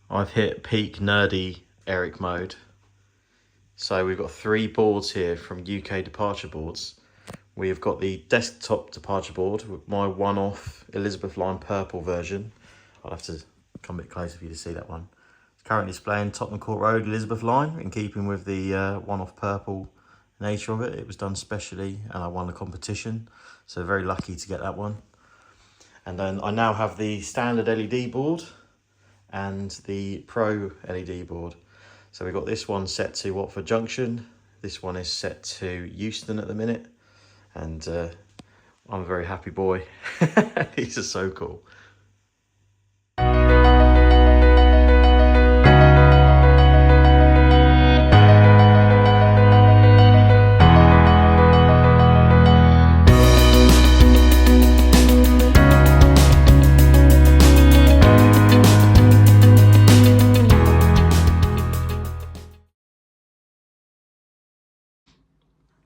I've hit peak nerdy Eric mode. So we've got 3 boards here from UK departure boards. We've got the desktop departure board with my one-off Elizabeth line purple version. I'll have to come a bit closer for you to see that one. It's currently displaying Tottenham Court Road Elizabeth line, in keeping with the one-off purple nature of it. It was done specially and I won the competition, so very lucky to get that one. And then I now have the standard LED board and the Pro LED board. So we've got this one set to Watford Junction, this one is set to Euston at the minute, and I'm a very happy boy. These are so cool.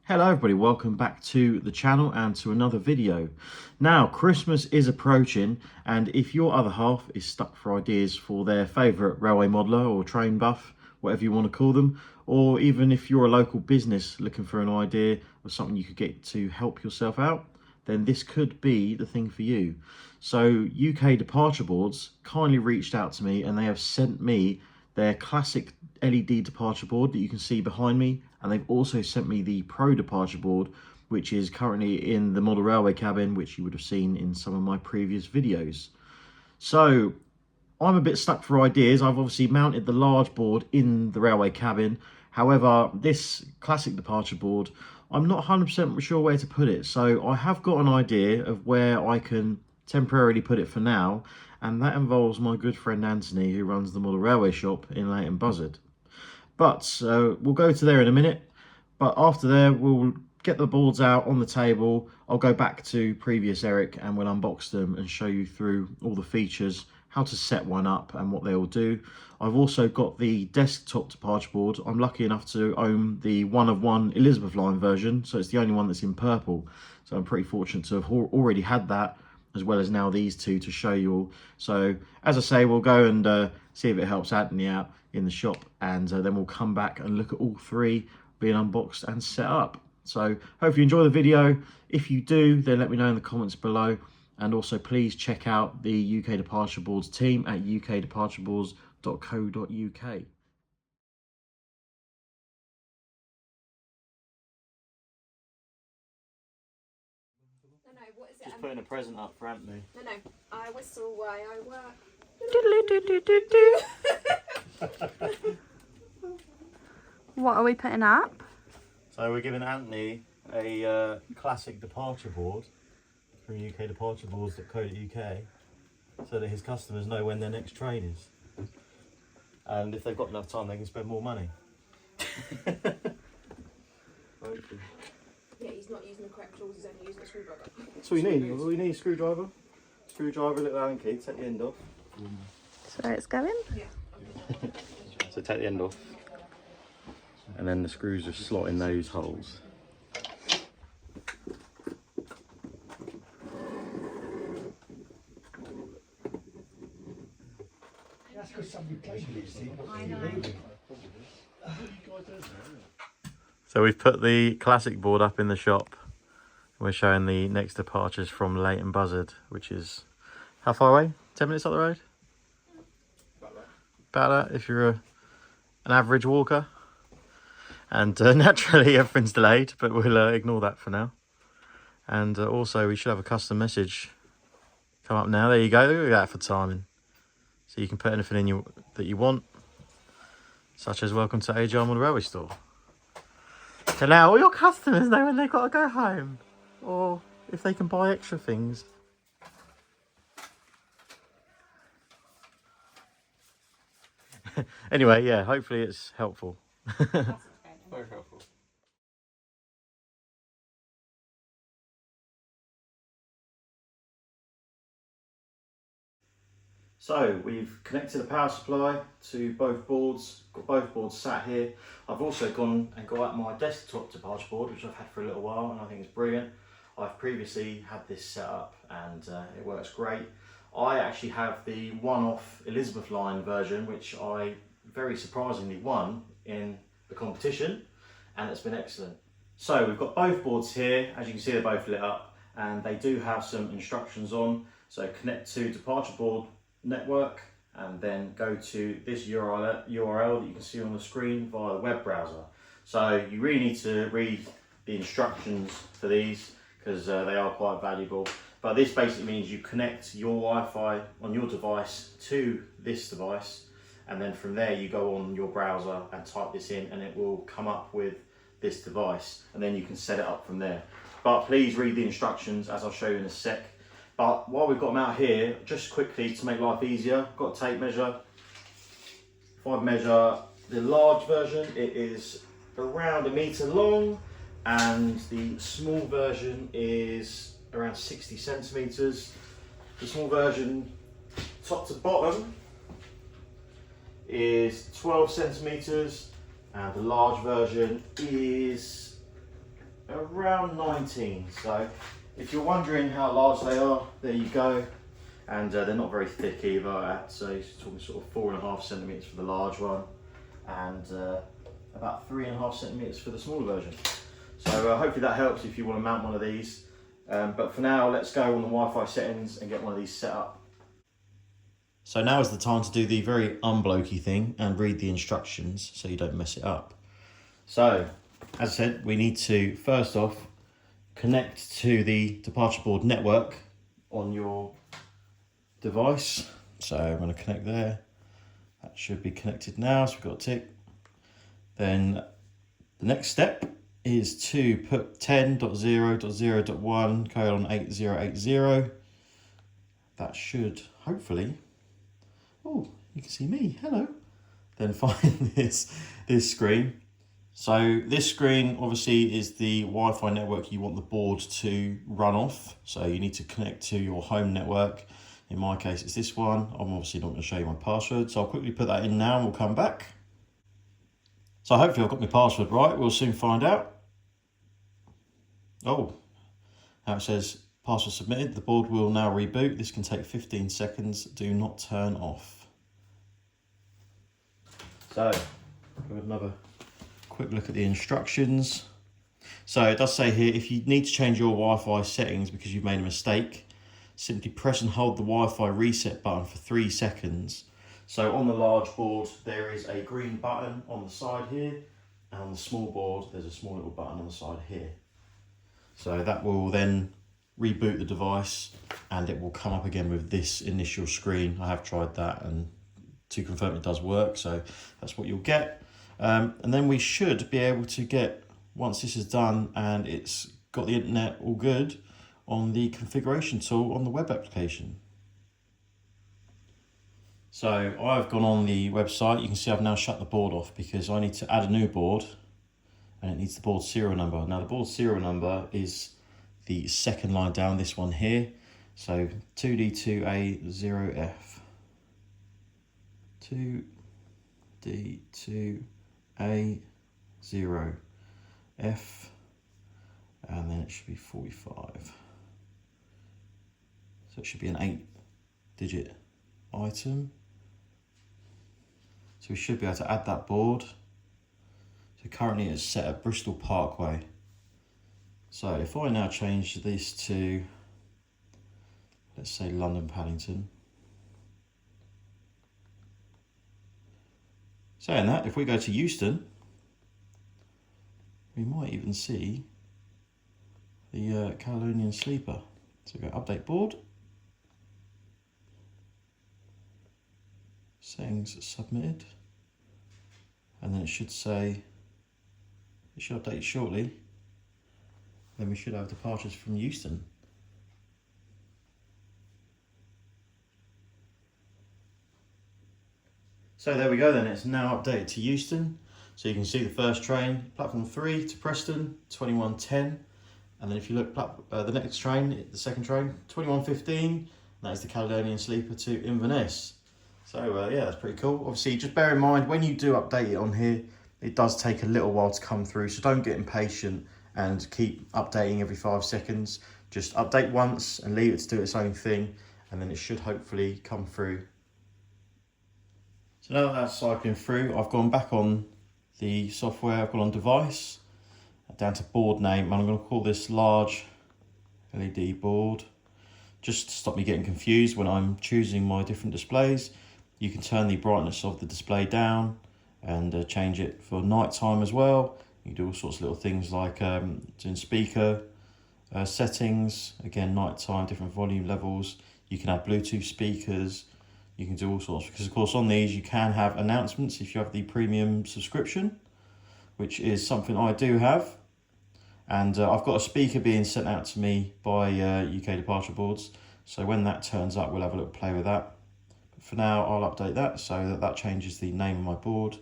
Hello everybody, welcome back to the channel and to another video. Now, Christmas is approaching, and if your other half is stuck for ideas for their favourite railway modeller or train buff, whatever you want to call them, or even if you're a local business looking for an idea of something you could get to help yourself out, then this could be the thing for you. So UK Departure Boards kindly reached out to me and they have sent me their classic LED departure board that you can see behind me, and they've also sent me the Pro departure board, which is currently in the model railway cabin, which you would have seen in some of my previous videos. So I'm a bit stuck for ideas. I've obviously mounted the large board in the railway cabin. However, this classic departure board, I'm not 100% sure where to put it. So I have got an idea of where I can temporarily put it for now, and that involves my good friend Anthony, who runs the model railway shop in Leighton Buzzard. But we'll go to there in a minute. But after there, we'll get the boards out on the table. I'll go back to previous Eric and we'll unbox them and show you through all the features, how to set one up and what they will do. I've also got the desktop departure board. I'm lucky enough to own the one-of-one Elizabeth line version, so it's the only one that's in purple. So I'm pretty fortunate to have already had that, as well as now these two to show you all. So as I say, we'll go and see if it helps Anthony out in the shop, and then we'll come back and look at all 3 being unboxed and set up. So hope you enjoy the video. If you do, then let me know in the comments below, and also please check out the UK Departure Boards team at ukdepartureboards.co.uk. What is it? Just putting a present up for Anthony. No, I whistle while I work. What are we putting up? So we're giving Anthony a classic departure board from ukdepartureboards.co.uk, so that his customers know when their next train is. And if they've got enough time, they can spend more money. Yeah, he's not using the correct tools, he's only using a screwdriver. That's all you need. All you need is a screwdriver. Screwdriver, little Allen key, take the end off. So it's going? Yeah. So take the end off. And then the screws just slot in those holes. That's because somebody played with it. I know. So we've put the classic board up in the shop. We're showing the next departures from Leighton Buzzard, which is how far away? 10 minutes up the road? About that, if you're an average walker. And naturally everything's delayed, but we'll ignore that for now. And also we should have a custom message come up now. There you go, look at that for timing. So you can put anything in that you want, such as welcome to AGR Model Railway Store. So now all your customers know when they've got to go home, or if they can buy extra things. Anyway, yeah, hopefully it's helpful. Very helpful. So we've connected the power supply to both boards, got both boards sat here. I've also gone and got out my desktop departure board, which I've had for a little while and I think it's brilliant. I've previously had this set up and it works great. I actually have the one-off Elizabeth line version, which I very surprisingly won in the competition, and it's been excellent. So we've got both boards here. As you can see, they're both lit up, and they do have some instructions on. So connect to departure board network, and then go to this URL that you can see on the screen via the web browser. So you really need to read the instructions for these, because they are quite valuable. But this basically means you connect your Wi-Fi on your device to this device, and then from there you go on your browser and type this in, and it will come up with this device, and then you can set it up from there. But please read the instructions, as I'll show you in a sec. But while we've got them out here, just quickly to make life easier, I've got a tape measure. If I measure the large version, it is around 1 meter long, and the small version is around 60 centimeters. The small version, top to bottom, is 12 centimeters, and the large version is around 19. So if you're wondering how large they are, there you go. And they're not very thick either, so you're talking sort of 4.5 centimeters for the large one, and about 3.5 centimeters for the smaller version. So hopefully that helps if you want to mount one of these. But for now, let's go on the Wi-Fi settings and get one of these set up. So now is the time to do the very unblokey thing and read the instructions so you don't mess it up. So, as I said, we need to first off connect to the departure board network on your device. So I'm going to connect there. That should be connected now, so we've got a tick. Then the next step is to put 10.0.0.1:8080. That should hopefully, oh, you can see me, hello. Then find this screen. So this screen obviously is the Wi-Fi network you want the board to run off. So you need to connect to your home network. In my case, it's this one. I'm obviously not going to show you my password, so I'll quickly put that in now and we'll come back. So hopefully I've got my password right. We'll soon find out. Oh, now it says password submitted. The board will now reboot. This can take 15 seconds. Do not turn off. So, give it another quick look at the instructions. So it does say here, if you need to change your Wi-Fi settings because you've made a mistake, simply press and hold the Wi-Fi reset button for 3 seconds. So on the large board, there is a green button on the side here, and on the small board, there's a small little button on the side here. So that will then reboot the device, and it will come up again with this initial screen. I have tried that, and to confirm it does work, so that's what you'll get. And then we should be able to get, once this is done and it's got the internet all good, on the configuration tool on the web application. So I've gone on the website. You can see I've now shut the board off because I need to add a new board, and it needs the board serial number. Now the board serial number is the second line down, this one here. So 2D2A0F. 2D2A0F. And then it should be 45. So it should be an 8-digit item. So we should be able to add that board. So currently it's set at Bristol Parkway. So if I now change this to, let's say London Paddington. Saying that, if we go to Euston, we might even see the Caledonian Sleeper. So we go update board. Settings submitted, and then it should say, it should update shortly. Then we should have departures from Euston. So there we go then, it's now updated to Euston. So you can see the first train, platform 3 to Preston, 21:10. And then if you look, the next train, the second train, 21:15, that is the Caledonian Sleeper to Inverness. So yeah, that's pretty cool. Obviously, just bear in mind, when you do update it on here, it does take a little while to come through. So don't get impatient and keep updating every 5 seconds. Just update once and leave it to do its own thing. and then it should hopefully come through. So now that that's cycling through, I've gone back on the software, I've gone on device, down to board name, and I'm going to call this large LED board, just to stop me getting confused when I'm choosing my different displays. You can turn the brightness of the display down and change it for night time as well. You can do all sorts of little things like doing speaker settings, again night time, different volume levels. You can add Bluetooth speakers, you can do all sorts, because of course on these you can have announcements if you have the premium subscription, which is something I do have. And I've got a speaker being sent out to me by UK Departure Boards, so when that turns up we'll have a little play with that. But for now I'll update that so that that changes the name of my board,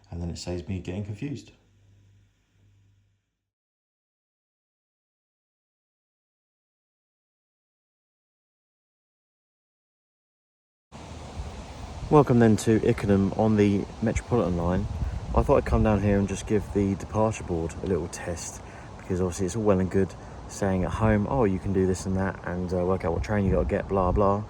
and then it saves me getting confused. Welcome then to Ickenham on the Metropolitan line. I thought I'd come down here and just give the departure board a little test, because obviously it's all well and good saying at home, oh, you can do this and that and work out what train you got to get, blah blah.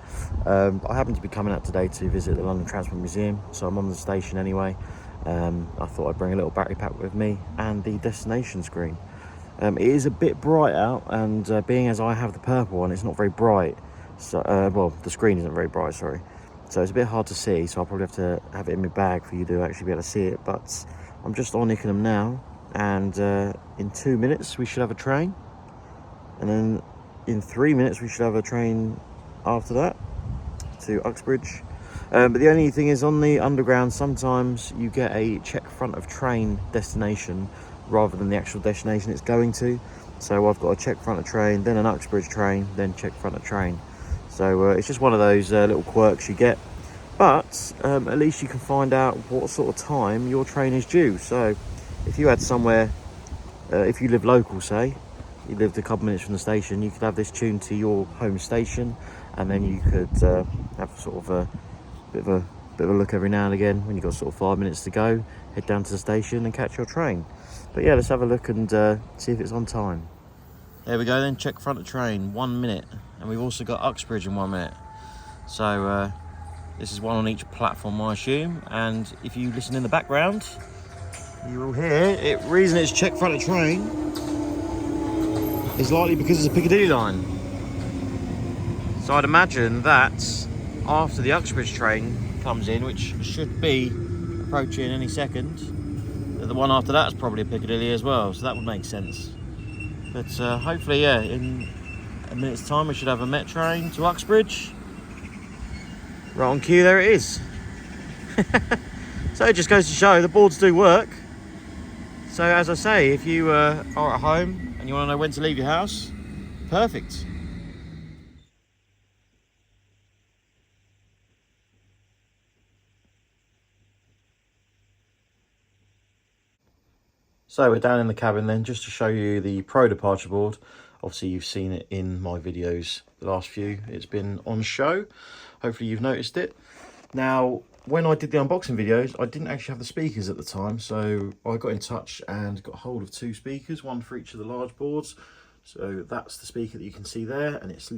I happen to be coming out today to visit the London Transport Museum, so I'm on the station anyway. I thought I'd bring a little battery pack with me and the destination screen. It is a bit bright out, and being as I have the purple one, it's not very bright. So well, the screen isn't very bright, sorry. So it's a bit hard to see, so I'll probably have to have it in my bag for you to actually be able to see it. But I'm just on Ickenham now, and in 2 minutes we should have a train. And then in 3 minutes we should have a train after that to Uxbridge. But the only thing is, on the underground sometimes you get a check front of train destination rather than the actual destination it's going to. So I've got a check front of train, then an Uxbridge train, then check front of train. So it's just one of those little quirks you get, but at least you can find out what sort of time your train is due. So if you had somewhere, if you live local, say, you lived a couple minutes from the station, you could have this tuned to your home station, and then you could have sort of a bit of a look every now and again when you've got sort of 5 minutes to go, head down to the station and catch your train. But yeah, let's have a look and see if it's on time. There we go then, check front of train, 1 minute. And we've also got Uxbridge in 1 minute. So this is one on each platform, I assume. And if you listen in the background, you will hear it. Reason it's check front of train is likely because it's a Piccadilly line. So I'd imagine that after the Uxbridge train comes in, which should be approaching any second, that the one after that is probably a Piccadilly as well. So that would make sense. But hopefully, yeah, in a minute's time we should have a Met train to Uxbridge. Right on cue, there it is. So it just goes to show the boards do work. So as I say, if you are at home and you want to know when to leave your house, perfect. So we're down in the cabin then, just to show you the Pro departure board. Obviously you've seen it in my videos, the last few, it's been on show. Hopefully you've noticed it. Now, when I did the unboxing videos, I didn't actually have the speakers at the time, so I got in touch and got hold of 2 speakers, one for each of the large boards. So that's the speaker that you can see there, and it's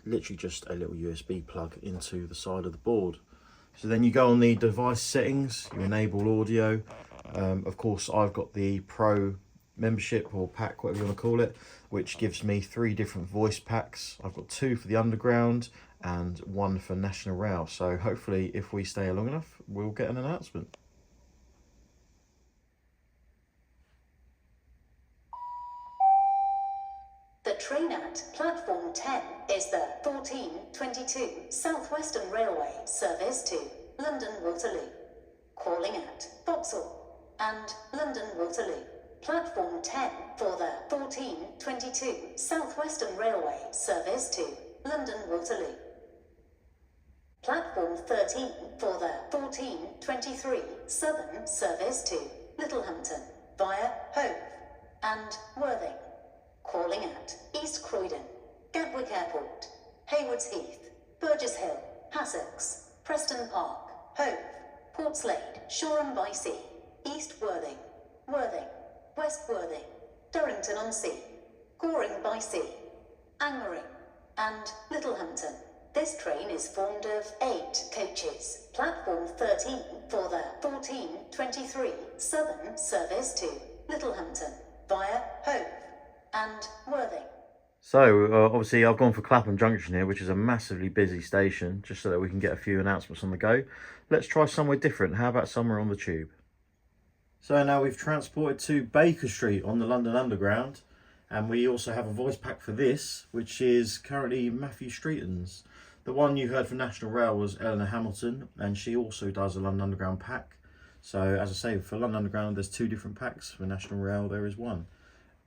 literally just a little USB plug into the side of the board. So then you go on the device settings, you enable audio. Of course, I've got the Pro membership or pack, whatever you want to call it, which gives me 3 different voice packs. I've got 2 for the underground and 1 for National Rail. So hopefully if we stay long enough, we'll get an announcement. The train at platform 10 is the 1422 South Western Railway service to London Waterloo. Calling at Vauxhall and London Waterloo. Platform 10 for the 1422 South Western Railway service to London Waterloo. Platform 13 for the 1423 Southern service to Littlehampton via Hove and Worthing. Calling at East Croydon, Gatwick Airport, Haywards Heath, Burgess Hill, Hassocks, Preston Park, Hove, Portslade, Shoreham by Sea, East Worthing, Worthing, West Worthing, Durrington on Sea, Goring by Sea, Angmering, and Littlehampton. This train is formed of 8 coaches. Platform 13 for the 1423 Southern service to Littlehampton via Hove and Worthing. So, obviously I've gone for Clapham Junction here, which is a massively busy station, just so that we can get a few announcements on the go. Let's try somewhere different. How about somewhere on the tube? So now we've transported to Baker Street on the London Underground, and we also have a voice pack for this, which is currently Matthew Streeton's. The one you heard from National Rail was Eleanor Hamilton, and she also does a London Underground pack. So as I say, for London Underground there's 2 different packs, for National Rail there is 1.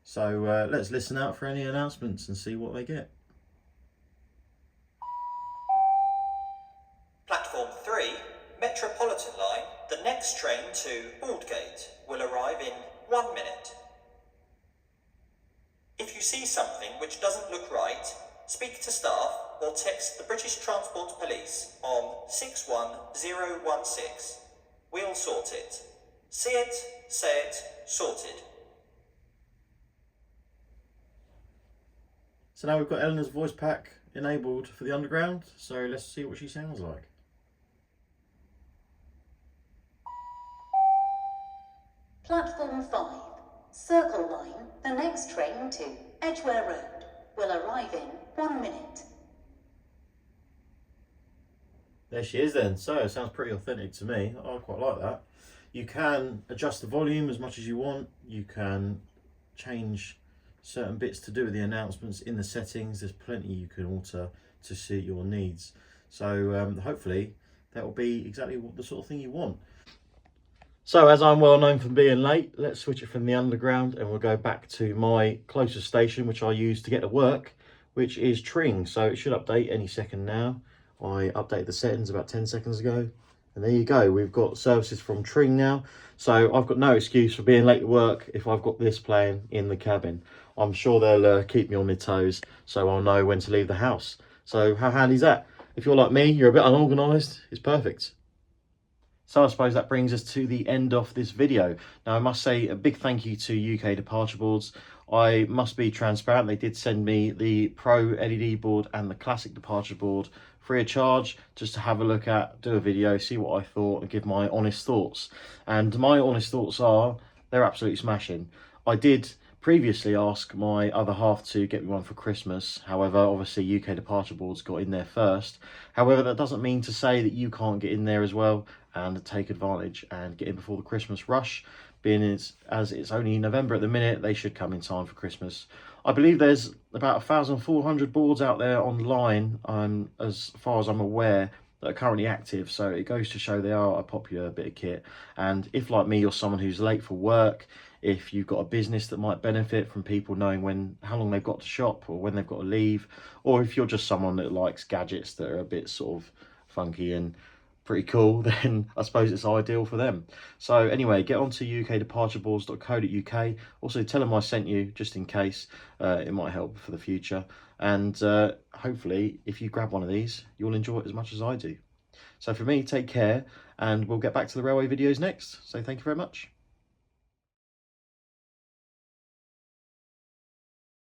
So let's listen out for any announcements and see what they get. Platform 3, Metropolitan Line. The next train to Aldgate will arrive in 1 minute. If you see something which doesn't look right, speak to staff or text the British Transport Police on 61016. We'll sort it. See it, say it, sorted. So now we've got Eleanor's voice pack enabled for the Underground, so let's see what she sounds like. Platform 5, Circle Line. The next train to Edgware Road will arrive in 1 minute. There she is then. So it sounds pretty authentic to me. I quite like that. You can adjust the volume as much as you want. You can change certain bits to do with the announcements in the settings. There's plenty you can alter to suit your needs. So hopefully that will be exactly the sort of thing you want. So as I'm well known for being late, let's switch it from the Underground and we'll go back to my closest station, which I use to get to work, which is Tring. So it should update any second now. I updated the settings about 10 seconds ago. And there you go, we've got services from Tring now. So I've got no excuse for being late to work if I've got this playing in the cabin. I'm sure they'll keep me on my toes, so I'll know when to leave the house. So how handy is that? If you're like me, you're a bit unorganised, it's perfect. So I suppose that brings us to the end of this video. Now I must say a big thank you to UK Departure Boards. I must be transparent, they did send me the Pro LED board and the Classic Departure board free of charge, just to have a look at, do a video, see what I thought and give my honest thoughts. And my honest thoughts are, they're absolutely smashing. I did previously ask my other half to get me one for Christmas. However, obviously UK Departure Boards got in there first. However, that doesn't mean to say that you can't get in there as well and take advantage and get in before the Christmas rush. Being as it's only November at the minute, they should come in time for Christmas. I believe there's about 1,400 boards out there online, as far as I'm aware, that are currently active. So it goes to show they are a popular bit of kit. And if, like me, you're someone who's late for work, if you've got a business that might benefit from people knowing how long they've got to shop or when they've got to leave, or if you're just someone that likes gadgets that are a bit sort of funky and pretty cool, then I suppose it's ideal for them. So anyway, get onto ukdepartureboards.co.uk. Also tell them I sent you, just in case. It might help for the future. And hopefully, if you grab one of these, you'll enjoy it as much as I do. So for me, take care, and we'll get back to the railway videos next. So thank you very much.